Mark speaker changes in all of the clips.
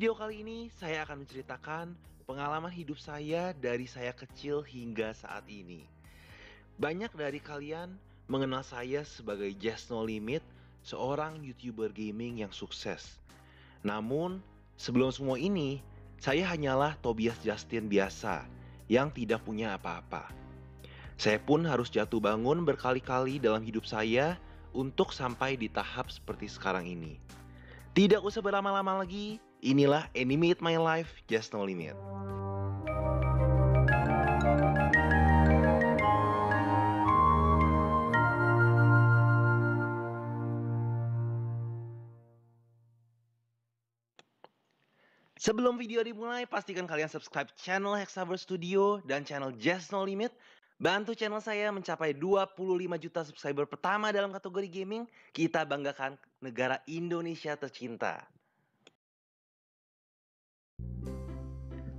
Speaker 1: video kali ini saya akan menceritakan pengalaman hidup saya dari saya kecil hingga saat ini. Banyak dari kalian mengenal saya sebagai Just No Limit, seorang YouTuber gaming yang sukses. Namun, sebelum semua ini, saya hanyalah Tobias Justin biasa yang tidak punya apa-apa. Saya pun harus jatuh bangun berkali-kali dalam hidup saya untuk sampai di tahap seperti sekarang ini. Tidak usah berlama-lama lagi, inilah Animate My Life Just No Limit. Sebelum video dimulai, pastikan kalian subscribe channel Hexaverse Studio dan channel Just No Limit. Bantu channel saya mencapai 25 juta subscriber pertama dalam kategori gaming. Kita banggakan negara Indonesia tercinta.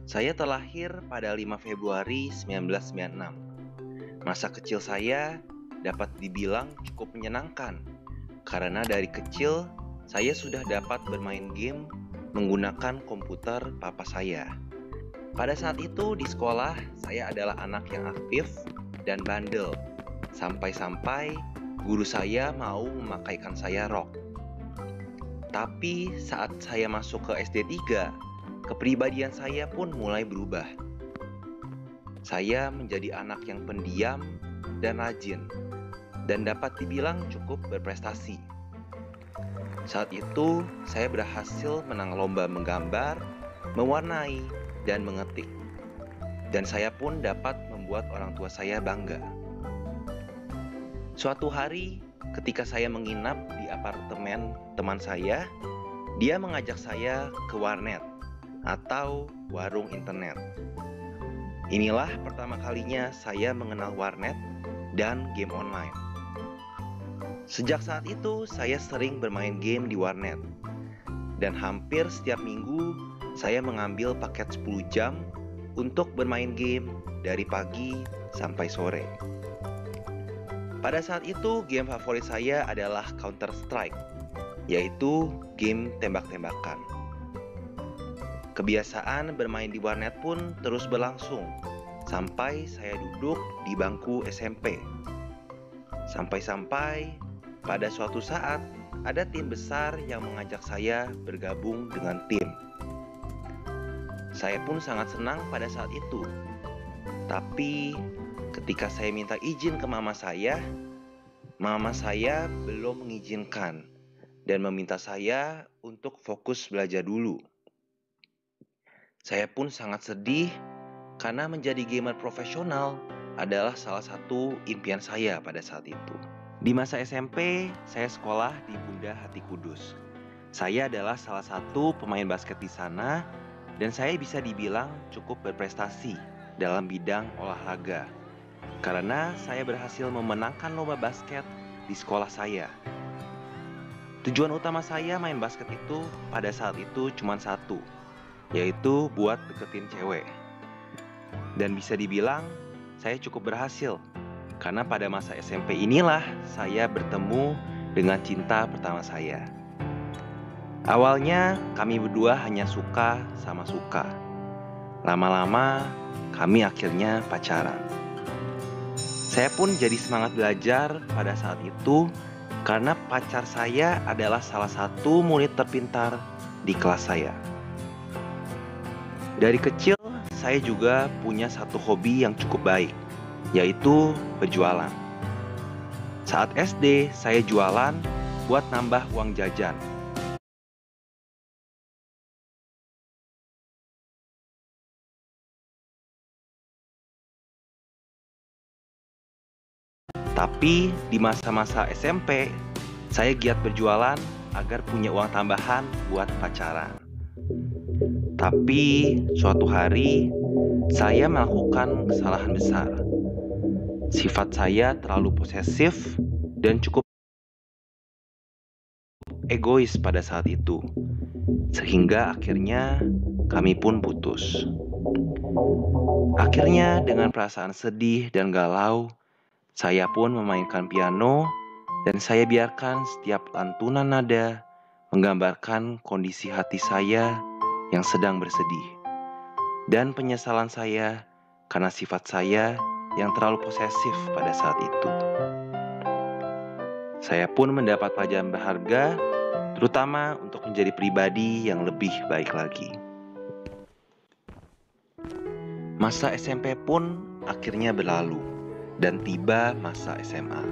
Speaker 1: Saya terlahir pada 5 Februari 1996. Masa kecil saya dapat dibilang cukup menyenangkan, karena dari kecil saya sudah dapat bermain game menggunakan komputer papa saya. Pada saat itu di sekolah, saya adalah anak yang aktif dan bandel. Sampai-sampai guru saya mau memakaikan saya rok. Tapi saat saya masuk ke SD 3, kepribadian saya pun mulai berubah. Saya menjadi anak yang pendiam dan rajin, dan dapat dibilang cukup berprestasi. Saat itu, saya berhasil menang lomba menggambar, mewarnai, dan mengetik. Dan saya pun dapat membuat orang tua saya bangga. Suatu hari, ketika saya menginap di apartemen teman saya, dia mengajak saya ke warnet atau warung internet. Inilah pertama kalinya saya mengenal warnet dan game online. Sejak saat itu, saya sering bermain game di warnet. Dan hampir setiap minggu, saya mengambil paket 10 jam untuk bermain game dari pagi sampai sore. Pada saat itu, game favorit saya adalah Counter-Strike, yaitu game tembak-tembakan. Kebiasaan bermain di warnet pun terus berlangsung, sampai saya duduk di bangku SMP. Sampai-sampai pada suatu saat, ada tim besar yang mengajak saya bergabung dengan tim. Saya pun sangat senang pada saat itu. Tapi ketika saya minta izin ke mama saya belum mengizinkan dan meminta saya untuk fokus belajar dulu. Saya pun sangat sedih karena menjadi gamer profesional adalah salah satu impian saya pada saat itu. Di masa SMP, saya sekolah di Bunda Hati Kudus. Saya adalah salah satu pemain basket di sana, dan saya bisa dibilang cukup berprestasi dalam bidang olahraga. Karena saya berhasil memenangkan lomba basket di sekolah saya. Tujuan utama saya main basket itu pada saat itu cuma satu, yaitu buat deketin cewek. Dan bisa dibilang, saya cukup berhasil. Karena pada masa SMP inilah saya bertemu dengan cinta pertama saya. Awalnya kami berdua hanya suka sama suka. Lama-lama kami akhirnya pacaran. Saya pun jadi semangat belajar pada saat itu karena pacar saya adalah salah satu murid terpintar di kelas saya. Dari kecil saya juga punya satu hobi yang cukup baik, yaitu berjualan. Saat SD, saya jualan buat nambah uang jajan. Tapi di masa-masa SMP, saya giat berjualan agar punya uang tambahan buat pacaran. Tapi suatu hari, saya melakukan kesalahan besar. Sifat saya terlalu posesif dan cukup egois pada saat itu, sehingga akhirnya kami pun putus. Akhirnya dengan perasaan sedih dan galau, saya pun memainkan piano dan saya biarkan setiap lantunan nada menggambarkan kondisi hati saya yang sedang bersedih, dan penyesalan saya karena sifat saya yang terlalu posesif pada saat itu. Saya pun mendapat pelajaran berharga, terutama untuk menjadi pribadi yang lebih baik lagi. Masa SMP pun akhirnya berlalu, dan tiba masa SMA.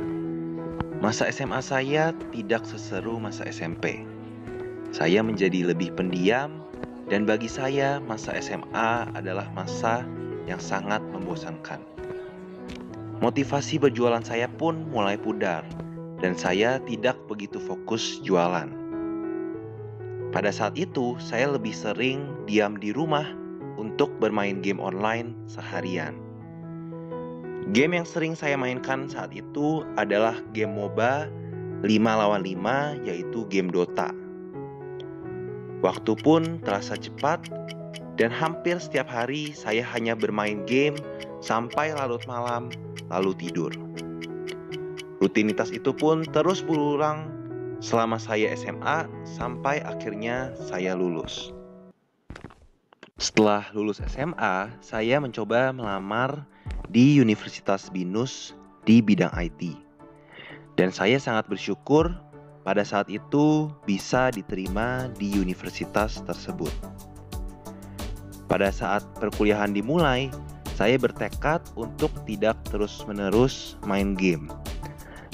Speaker 1: Masa SMA saya tidak seseru masa SMP. Saya menjadi lebih pendiam, dan bagi saya masa SMA adalah masa yang sangat membosankan. Motivasi berjualan saya pun mulai pudar, dan saya tidak begitu fokus jualan. Pada saat itu, saya lebih sering diam di rumah untuk bermain game online seharian. Game yang sering saya mainkan saat itu adalah game MOBA 5 lawan 5, yaitu game Dota. Waktu pun terasa cepat, dan hampir setiap hari saya hanya bermain game sampai larut malam, lalu tidur. Rutinitas itu pun terus berulang selama saya SMA sampai akhirnya saya lulus. Setelah lulus SMA, saya mencoba melamar di Universitas BINUS di bidang IT. Dan saya sangat bersyukur pada saat itu bisa diterima di universitas tersebut. Pada saat perkuliahan dimulai, saya bertekad untuk tidak terus-menerus main game.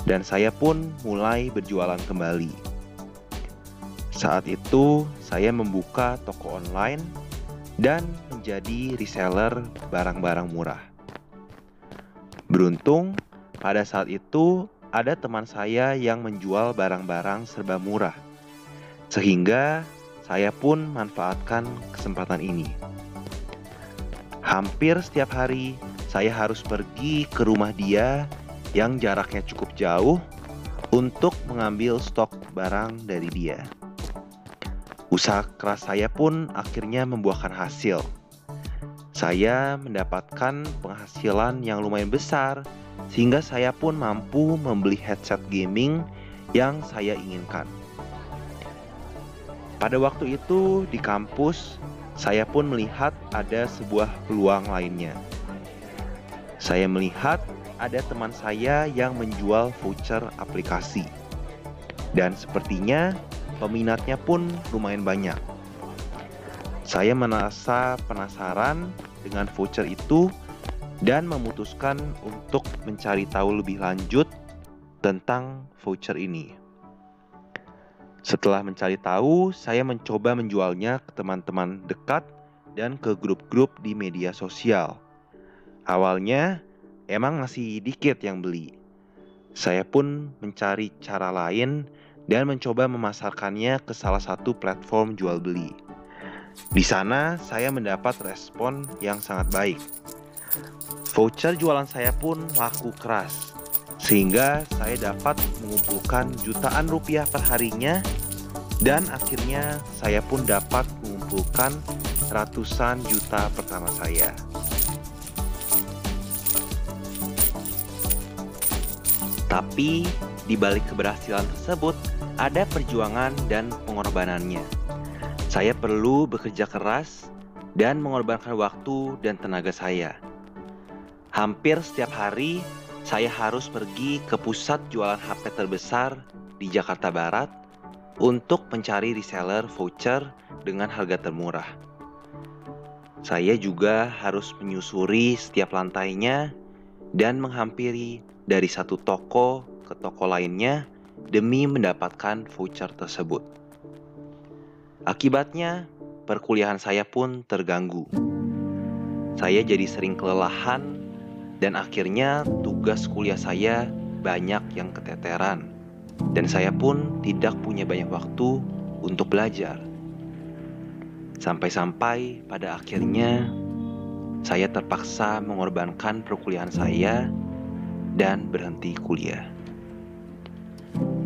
Speaker 1: Dan saya pun mulai berjualan kembali. Saat itu, saya membuka toko online dan menjadi reseller barang-barang murah. Beruntung, pada saat itu ada teman saya yang menjual barang-barang serba murah, sehingga saya pun manfaatkan kesempatan ini. Hampir setiap hari, saya harus pergi ke rumah dia yang jaraknya cukup jauh untuk mengambil stok barang dari dia. Usaha keras saya pun akhirnya membuahkan hasil. Saya mendapatkan penghasilan yang lumayan besar, sehingga saya pun mampu membeli headset gaming yang saya inginkan. Pada waktu itu di kampus, saya pun melihat ada sebuah peluang lainnya. Saya melihat ada teman saya yang menjual voucher aplikasi. Dan sepertinya peminatnya pun lumayan banyak. Saya merasa penasaran dengan voucher itu dan memutuskan untuk mencari tahu lebih lanjut tentang voucher ini. Setelah mencari tahu, saya mencoba menjualnya ke teman-teman dekat dan ke grup-grup di media sosial. Awalnya, emang masih dikit yang beli. Saya pun mencari cara lain dan mencoba memasarkannya ke salah satu platform jual beli. Di sana, saya mendapat respon yang sangat baik. Voucher jualan saya pun laku keras, sehingga saya dapat mengumpulkan jutaan rupiah per harinya, dan akhirnya saya pun dapat mengumpulkan ratusan juta pertama saya. Tapi di balik keberhasilan tersebut ada perjuangan dan pengorbanannya. Saya perlu bekerja keras dan mengorbankan waktu dan tenaga saya. Hampir setiap hari saya harus pergi ke pusat jualan HP terbesar di Jakarta Barat untuk mencari reseller voucher dengan harga termurah. Saya juga harus menyusuri setiap lantainya dan menghampiri dari satu toko ke toko lainnya demi mendapatkan voucher tersebut. Akibatnya, perkuliahan saya pun terganggu. Saya jadi sering kelelahan dan akhirnya tugas kuliah saya banyak yang keteteran. Dan saya pun tidak punya banyak waktu untuk belajar. Sampai-sampai pada akhirnya saya terpaksa mengorbankan perkuliahan saya dan berhenti kuliah.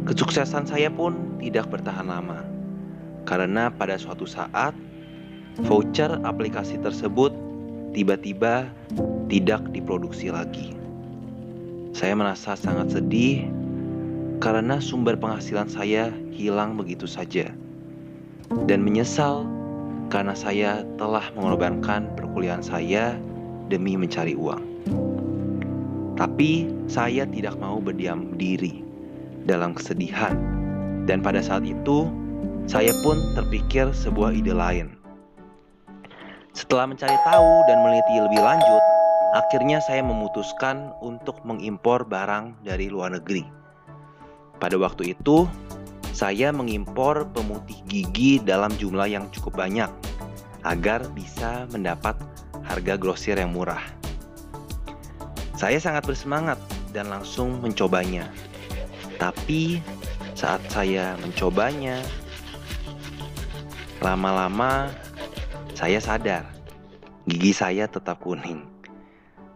Speaker 1: Kesuksesan saya pun tidak bertahan lama, karena pada suatu saat voucher aplikasi tersebut tiba-tiba tidak diproduksi lagi. Saya merasa sangat sedih karena sumber penghasilan saya hilang begitu saja, dan menyesal karena saya telah mengorbankan perkuliahan saya demi mencari uang. Tapi saya tidak mau berdiam diri dalam kesedihan, dan pada saat itu saya pun terpikir sebuah ide lain. Setelah mencari tahu dan meneliti lebih lanjut, akhirnya saya memutuskan untuk mengimpor barang dari luar negeri. Pada waktu itu, saya mengimpor pemutih gigi dalam jumlah yang cukup banyak agar bisa mendapat harga grosir yang murah. Saya sangat bersemangat dan langsung mencobanya. Tapi saat saya mencobanya, lama-lama saya sadar gigi saya tetap kuning.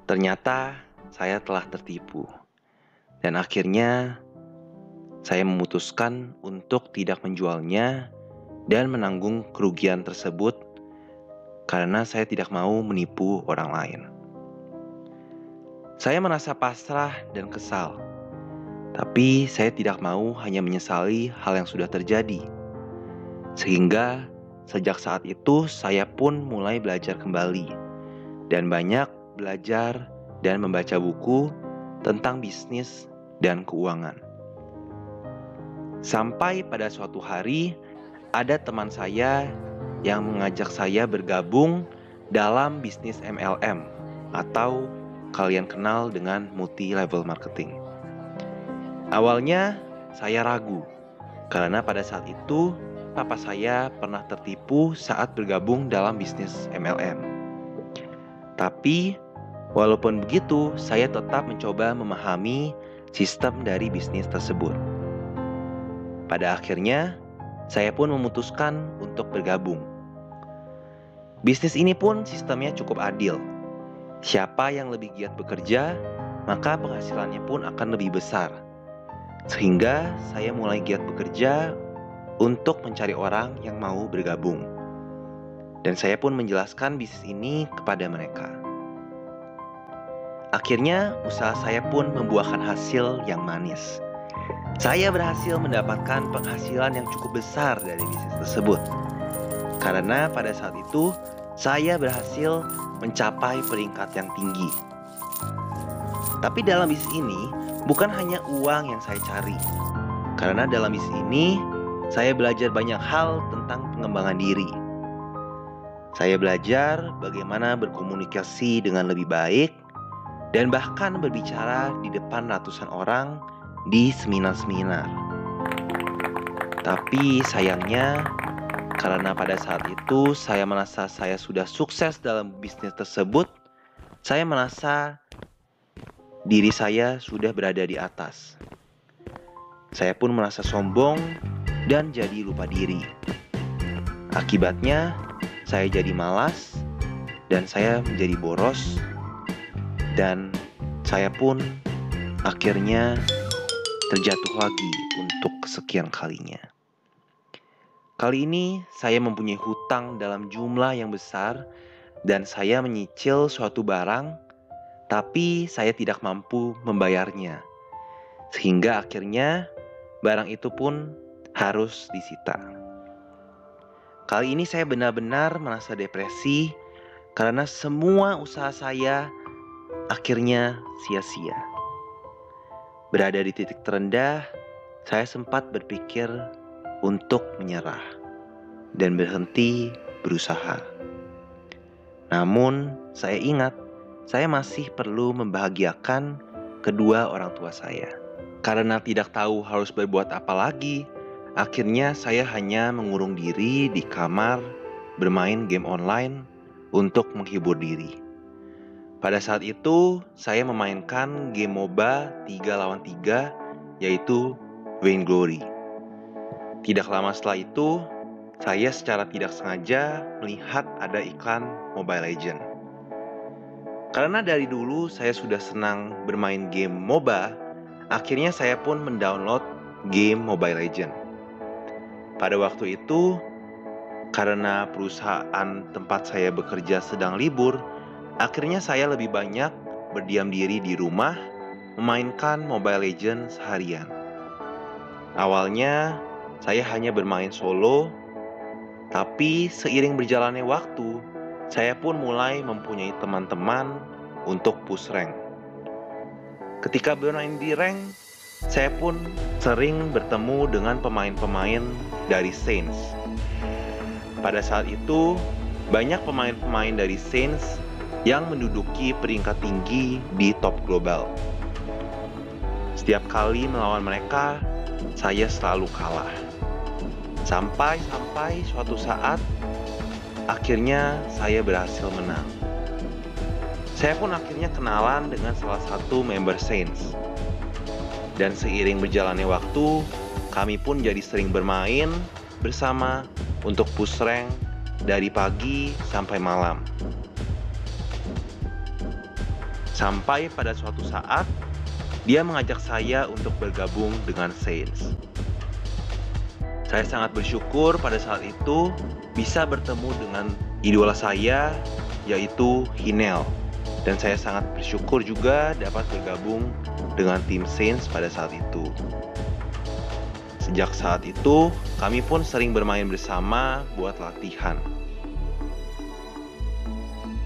Speaker 1: Ternyata saya telah tertipu. Dan akhirnya saya memutuskan untuk tidak menjualnya dan menanggung kerugian tersebut karena saya tidak mau menipu orang lain. Saya merasa pasrah dan kesal. Tapi saya tidak mau hanya menyesali hal yang sudah terjadi. Sehingga sejak saat itu saya pun mulai belajar kembali dan banyak belajar dan membaca buku tentang bisnis dan keuangan. Sampai pada suatu hari ada teman saya yang mengajak saya bergabung dalam bisnis MLM atau kalian kenal dengan multi-level marketing. Awalnya saya ragu karena pada saat itu papa saya pernah tertipu saat bergabung dalam bisnis MLM. Tapi walaupun begitu, saya tetap mencoba memahami sistem dari bisnis tersebut. Pada akhirnya, saya pun memutuskan untuk bergabung. Bisnis ini pun sistemnya cukup adil. Siapa yang lebih giat bekerja, maka penghasilannya pun akan lebih besar. Sehingga saya mulai giat bekerja untuk mencari orang yang mau bergabung. Dan saya pun menjelaskan bisnis ini kepada mereka. Akhirnya usaha saya pun membuahkan hasil yang manis. Saya berhasil mendapatkan penghasilan yang cukup besar dari bisnis tersebut. Karena pada saat itu saya berhasil mencapai peringkat yang tinggi. Tapi dalam bisnis ini bukan hanya uang yang saya cari. Karena dalam bisnis ini saya belajar banyak hal tentang pengembangan diri. Saya belajar bagaimana berkomunikasi dengan lebih baik dan bahkan berbicara di depan ratusan orang di seminar-seminar. Tapi sayangnya, karena pada saat itu saya merasa saya sudah sukses dalam bisnis tersebut, saya merasa diri saya sudah berada di atas. Saya pun merasa sombong dan jadi lupa diri. Akibatnya, saya jadi malas dan saya menjadi boros, dan saya pun akhirnya terjatuh lagi untuk kesekian kalinya. Kali ini saya mempunyai hutang dalam jumlah yang besar dan saya menyicil suatu barang, tapi saya tidak mampu membayarnya. Sehingga akhirnya barang itu pun harus disita. Kali ini saya benar-benar merasa depresi karena semua usaha saya akhirnya sia-sia. Berada di titik terendah, saya sempat berpikir untuk menyerah dan berhenti berusaha. Namun, saya ingat saya masih perlu membahagiakan kedua orang tua saya. Karena tidak tahu harus berbuat apa lagi, akhirnya saya hanya mengurung diri di kamar, bermain game online untuk menghibur diri. Pada saat itu, saya memainkan game MOBA 3 lawan 3, yaitu Vainglory. Tidak lama setelah itu, saya secara tidak sengaja melihat ada iklan Mobile Legends. Karena dari dulu saya sudah senang bermain game MOBA, akhirnya saya pun mendownload game Mobile Legends. Pada waktu itu, karena perusahaan tempat saya bekerja sedang libur, akhirnya saya lebih banyak berdiam diri di rumah, memainkan Mobile Legends seharian. Awalnya, saya hanya bermain solo, Tapi seiring berjalannya waktu, saya pun mulai mempunyai teman-teman untuk push rank. Ketika bermain di rank, saya pun sering bertemu dengan pemain-pemain dari Saints. Pada saat itu, banyak pemain-pemain dari Saints yang menduduki peringkat tinggi di top global. Setiap kali melawan mereka, saya selalu kalah. Sampai suatu saat, akhirnya saya berhasil menang. Saya pun akhirnya kenalan dengan salah satu member Saints. Dan seiring berjalannya waktu, kami pun jadi sering bermain bersama untuk push rank dari pagi sampai malam. Sampai pada suatu saat, dia mengajak saya untuk bergabung dengan Saints. Saya sangat bersyukur pada saat itu bisa bertemu dengan idola saya, yaitu Hinel. Dan saya sangat bersyukur juga dapat bergabung dengan tim Saints pada saat itu. Sejak saat itu, kami pun sering bermain bersama buat latihan.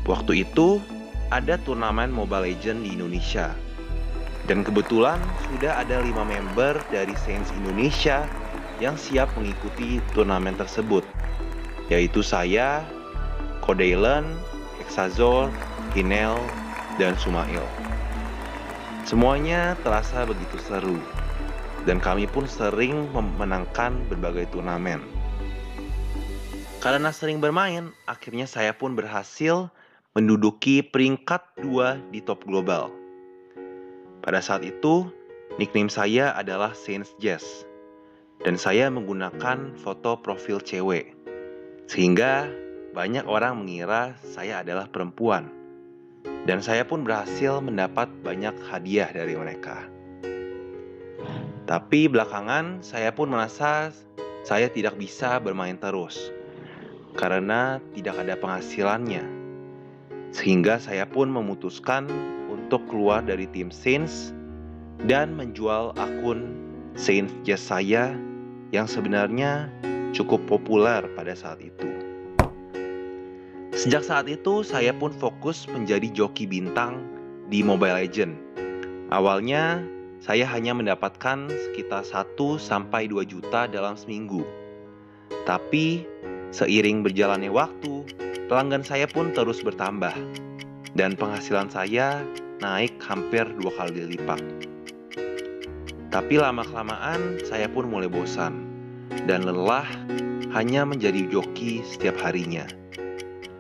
Speaker 1: Waktu itu, ada turnamen Mobile Legends di Indonesia. Dan kebetulan sudah ada 5 member dari Saints Indonesia yang siap mengikuti turnamen tersebut, yaitu saya, Kodailen, Hexazor, Hinel, dan Sumail. Semuanya terasa begitu seru, dan kami pun sering memenangkan berbagai turnamen. Karena sering bermain, akhirnya saya pun berhasil menduduki peringkat 2 di top global. Pada saat itu, nickname saya adalah Saints Jazz. Dan saya menggunakan foto profil cewek, sehingga banyak orang mengira saya adalah perempuan. Dan saya pun berhasil mendapat banyak hadiah dari mereka. Tapi belakangan saya pun merasa saya tidak bisa bermain terus, karena tidak ada penghasilannya. Sehingga saya pun memutuskan untuk keluar dari tim Saints dan menjual akun Saints Jazz saya yang sebenarnya cukup populer pada saat itu. Sejak saat itu, saya pun fokus menjadi joki bintang di Mobile Legends. Awalnya, saya hanya mendapatkan sekitar 1-2 juta dalam seminggu. Tapi, seiring berjalannya waktu, pelanggan saya pun terus bertambah. Dan penghasilan saya naik hampir 2 kali lipat. Tapi lama-kelamaan saya pun mulai bosan dan lelah hanya menjadi joki setiap harinya.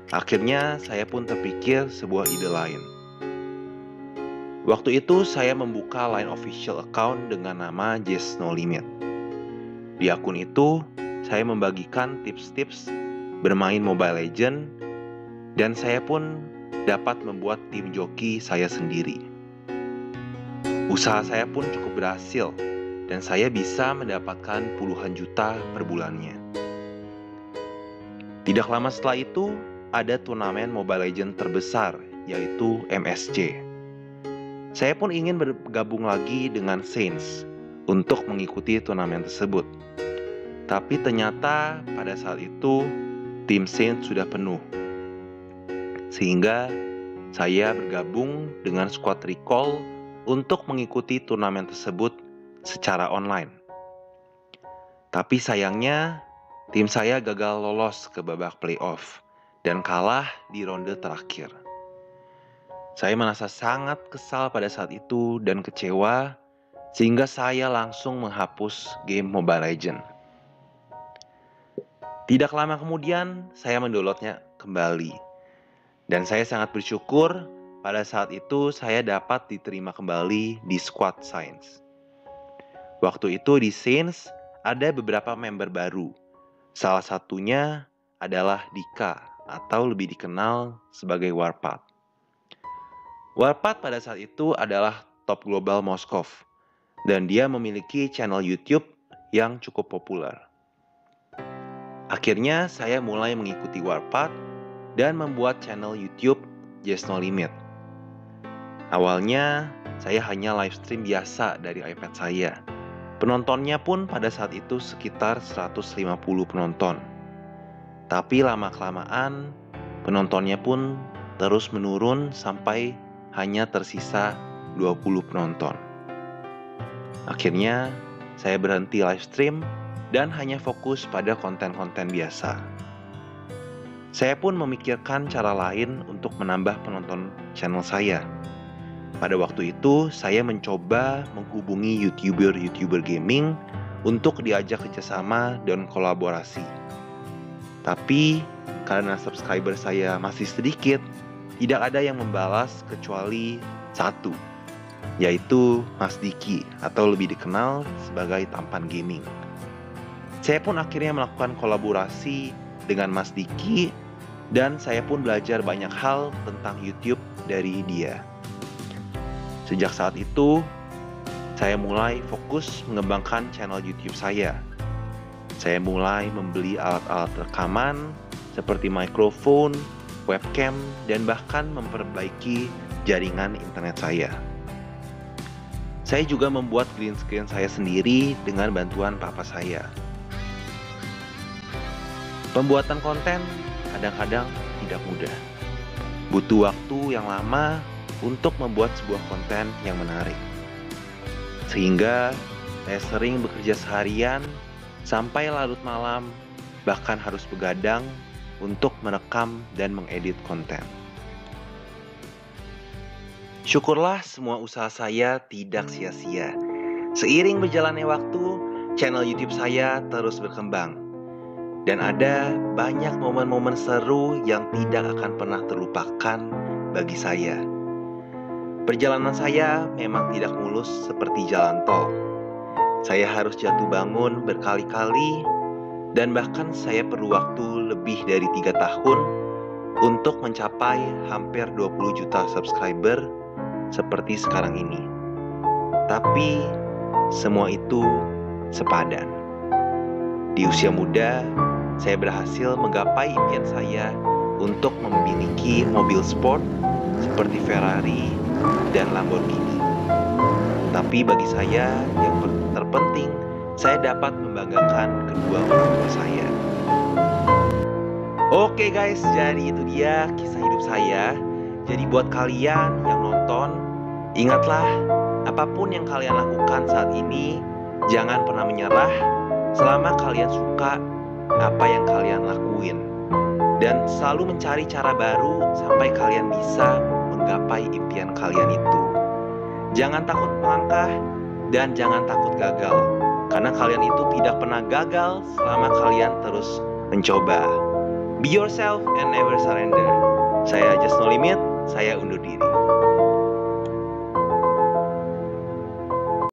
Speaker 1: Akhirnya saya pun terpikir sebuah ide lain. Waktu itu saya membuka Line official account dengan nama Jazz No Limit. Di akun itu saya membagikan tips-tips bermain Mobile Legends dan saya pun dapat membuat tim joki saya sendiri. Usaha saya pun cukup berhasil dan saya bisa mendapatkan puluhan juta per bulannya. Tidak lama setelah itu, ada turnamen Mobile Legends terbesar, yaitu MSC. Saya pun ingin bergabung lagi dengan Saints untuk mengikuti turnamen tersebut. Tapi ternyata pada saat itu, tim Saints sudah penuh. Sehingga saya bergabung dengan squad recall untuk mengikuti turnamen tersebut secara online. Tapi sayangnya, tim saya gagal lolos ke babak playoff dan kalah di ronde terakhir. Saya merasa sangat kesal pada saat itu dan kecewa, sehingga saya langsung menghapus game Mobile Legends. Tidak lama kemudian, saya mendownloadnya kembali. Dan saya sangat bersyukur pada saat itu saya dapat diterima kembali di squad Saints. Waktu itu di Saints ada beberapa member baru. Salah satunya adalah Dika atau lebih dikenal sebagai Warpath. Warpath pada saat itu adalah top global Moskov dan dia memiliki channel YouTube yang cukup populer. Akhirnya saya mulai mengikuti Warpath dan membuat channel YouTube Jazz No Limit. Awalnya, saya hanya live stream biasa dari iPad saya. Penontonnya pun pada saat itu sekitar 150 penonton. Tapi lama-kelamaan penontonnya pun terus menurun sampai hanya tersisa 20 penonton. Akhirnya saya berhenti live stream dan hanya fokus pada konten-konten biasa. Saya pun memikirkan cara lain untuk menambah penonton channel saya. Pada waktu itu, saya mencoba menghubungi YouTuber gaming untuk diajak kerjasama dan kolaborasi. Tapi, karena subscriber saya masih sedikit, tidak ada yang membalas kecuali satu, yaitu Mas Diki atau lebih dikenal sebagai Tampan Gaming. Saya pun akhirnya melakukan kolaborasi dengan Mas Diki dan saya pun belajar banyak hal tentang YouTube dari dia. Sejak saat itu, saya mulai fokus mengembangkan channel YouTube saya. Saya mulai membeli alat-alat rekaman seperti mikrofon, webcam, dan bahkan memperbaiki jaringan internet saya. Saya juga membuat green screen saya sendiri dengan bantuan papa saya. Pembuatan konten kadang-kadang tidak mudah. Butuh waktu yang lama untuk membuat sebuah konten yang menarik. Sehingga saya sering bekerja seharian sampai larut malam, bahkan harus begadang untuk merekam dan mengedit konten. Syukurlah semua usaha saya tidak sia-sia. Seiring berjalannya waktu, channel YouTube saya terus berkembang. Dan ada banyak momen-momen seru yang tidak akan pernah terlupakan bagi saya. Perjalanan saya memang tidak mulus seperti jalan tol. Saya harus jatuh bangun berkali-kali dan bahkan saya perlu waktu lebih dari 3 tahun untuk mencapai hampir 20 juta subscriber seperti sekarang ini. Tapi semua itu sepadan. Di usia muda, saya berhasil menggapai impian saya untuk memiliki mobil sport seperti Ferrari dan Lamborghini. Tapi bagi saya yang terpenting, saya dapat membanggakan kedua orang tua saya. Oke guys, jadi itu dia kisah hidup saya. Jadi buat kalian yang nonton, ingatlah apapun yang kalian lakukan saat ini, jangan pernah menyerah selama kalian suka apa yang kalian lakuin. Dan selalu mencari cara baru sampai kalian bisa menggapai impian kalian itu. Jangan takut melangkah dan jangan takut gagal. Karena kalian itu tidak pernah gagal selama kalian terus mencoba. Be yourself and never surrender. Saya Just No Limit, saya undur diri.